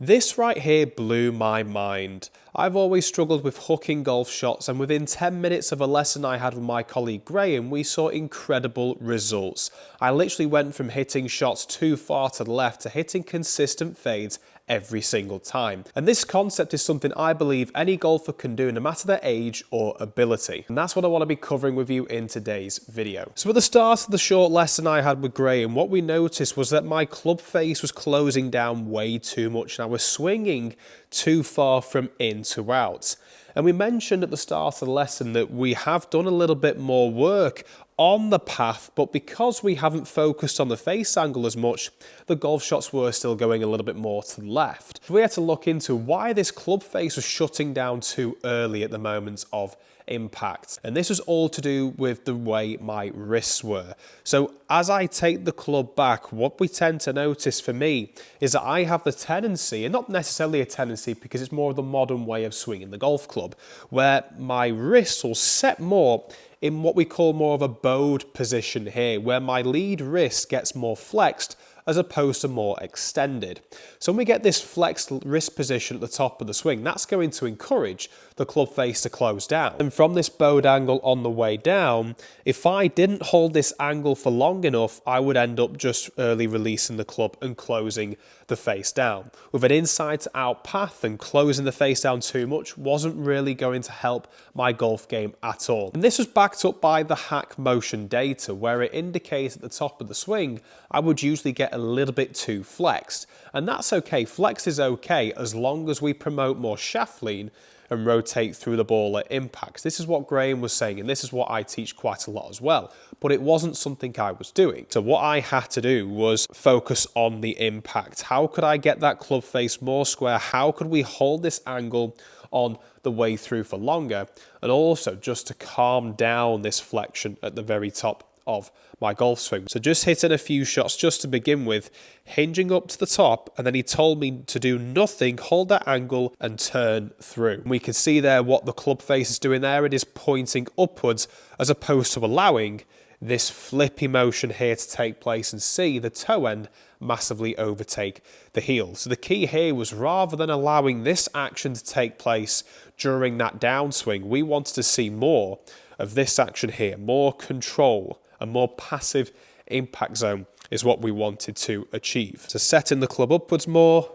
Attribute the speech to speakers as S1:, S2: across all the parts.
S1: This right here blew my mind. I've always struggled with hooking golf shots, and within 10 minutes of a lesson I had with my colleague Graham, we saw incredible results. I literally went from hitting shots too far to the left to hitting consistent fades every single time. And this concept is something I believe any golfer can do no matter their age or ability. And that's what I want to be covering with you in today's video. So at the start of the short lesson I had with Graham, what we noticed was that my club face was closing down way too much and I was swinging too far from in to out. And we mentioned at the start of the lesson that we have done a little bit more work on the path, but because we haven't focused on the face angle as much, the golf shots were still going a little bit more to the left. So we had to look into why this club face was shutting down too early at the moment of impact. And this was all to do with the way my wrists were. So as I take the club back, what we tend to notice for me is that I have the tendency, and not necessarily a tendency because it's more of the modern way of swinging the golf club, where my wrists will set more in what we call more of a bowed position here, where my lead wrist gets more flexed as opposed to more extended. So when we get this flexed wrist position at the top of the swing, that's going to encourage the club face to close down. And from this bowed angle on the way down, if I didn't hold this angle for long enough, I would end up just early releasing the club and closing the face down. With an inside to out path and closing the face down too much wasn't really going to help my golf game at all. And this was backed up by the hack motion data, where it indicates at the top of the swing, I would usually get a little bit too flexed. And that's okay, flex is okay as long as we promote more shaft lean and rotate through the ball at impacts. This is what Graham was saying, and this is what I teach quite a lot as well, but it wasn't something I was doing. So what I had to do was focus on the impact. How could I get that club face more square? How could we hold this angle on the way through for longer? And also just to calm down this flexion at the very top of my golf swing. So just hitting a few shots just to begin with, hinging up to the top, and then he told me to do nothing, hold that angle and turn through. And we can see there what the club face is doing there. It is pointing upwards as opposed to allowing this flippy motion here to take place and see the toe end massively overtake the heel. So the key here was, rather than allowing this action to take place during that downswing, we wanted to see more of this action here, more control. A more passive impact zone is what we wanted to achieve. So setting the club upwards more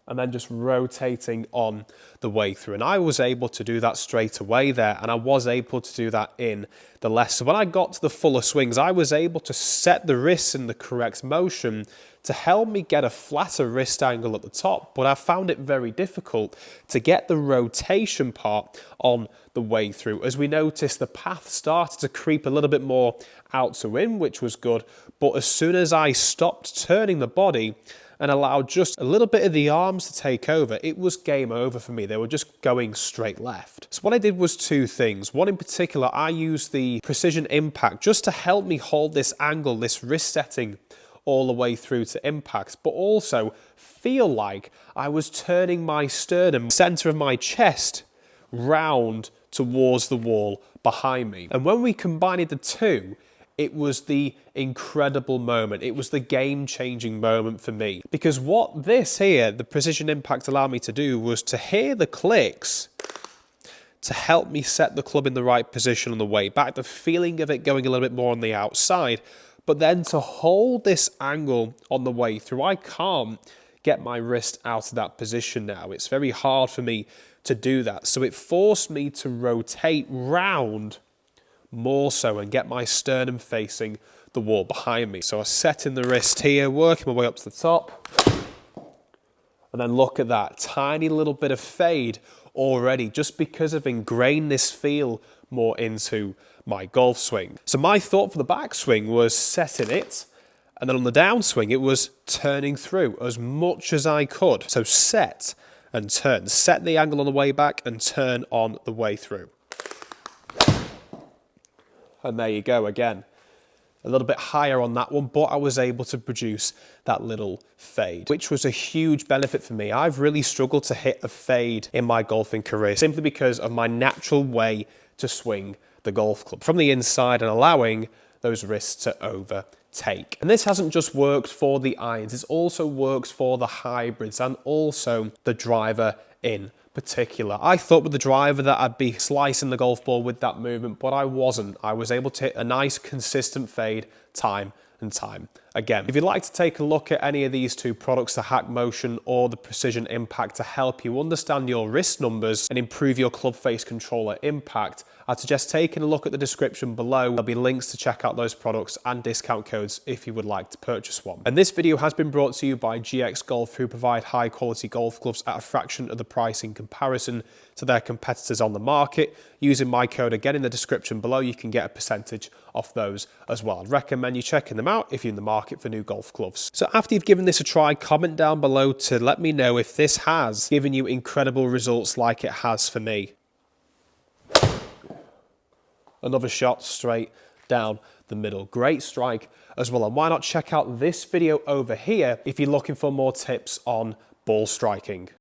S1: and then just rotating on the way through. And I was able to do that straight away there, and I was able to do that in the lesson. When I got to the fuller swings, I was able to set the wrists in the correct motion to help me get a flatter wrist angle at the top, but I found it very difficult to get the rotation part on the way through. As we noticed, the path started to creep a little bit more out to in, which was good, but as soon as I stopped turning the body and allowed just a little bit of the arms to take over, it was game over for me. They were just going straight left. So what I did was two things. One in particular, I used the precision impact just to help me hold this angle, this wrist setting all the way through to impact, but also feel like I was turning my sternum, center of my chest, round towards the wall behind me. And when we combined the two, it was the incredible moment. It was the game-changing moment for me. Because what this here, the precision impact, allowed me to do was to hear the clicks to help me set the club in the right position on the way back, the feeling of it going a little bit more on the outside, but then to hold this angle on the way through. I can't get my wrist out of that position now. It's very hard for me to do that. So it forced me to rotate round more so and get my sternum facing the wall behind me. So I was setting the wrist here, working my way up to the top, and then look at that tiny little bit of fade already, just because I've ingrained this feel more into my golf swing. So my thought for the backswing was setting it, and then on the downswing it was turning through as much as I could. So set and turn, set the angle on the way back and turn on the way through. And there you go again. A little bit higher on that one, but I was able to produce that little fade, which was a huge benefit for me. I've really struggled to hit a fade in my golfing career simply because of my natural way to swing the golf club from the inside and allowing those wrists to over take. And this hasn't just worked for the irons, it also works for the hybrids and also the driver in particular. I thought with the driver that I'd be slicing the golf ball with that movement, but I wasn't. I was able to hit a nice consistent fade time and time again. If you'd like to take a look at any of these two products, the Hack Motion or the Precision Impact, to help you understand your wrist numbers and improve your club face controller impact, I'd suggest taking a look at the description below. There'll be links to check out those products and discount codes if you would like to purchase one. And this video has been brought to you by GX Golf, who provide high quality golf gloves at a fraction of the price in comparison to their competitors on the market. Using my code again in the description below, you can get a percentage off those as well. I'd recommend you checking them out if you're in the market for new golf gloves. So after you've given this a try, comment down below to let me know if this has given you incredible results like it has for me. Another shot straight down the middle. Great strike as well. And why not check out this video over here if you're looking for more tips on ball striking.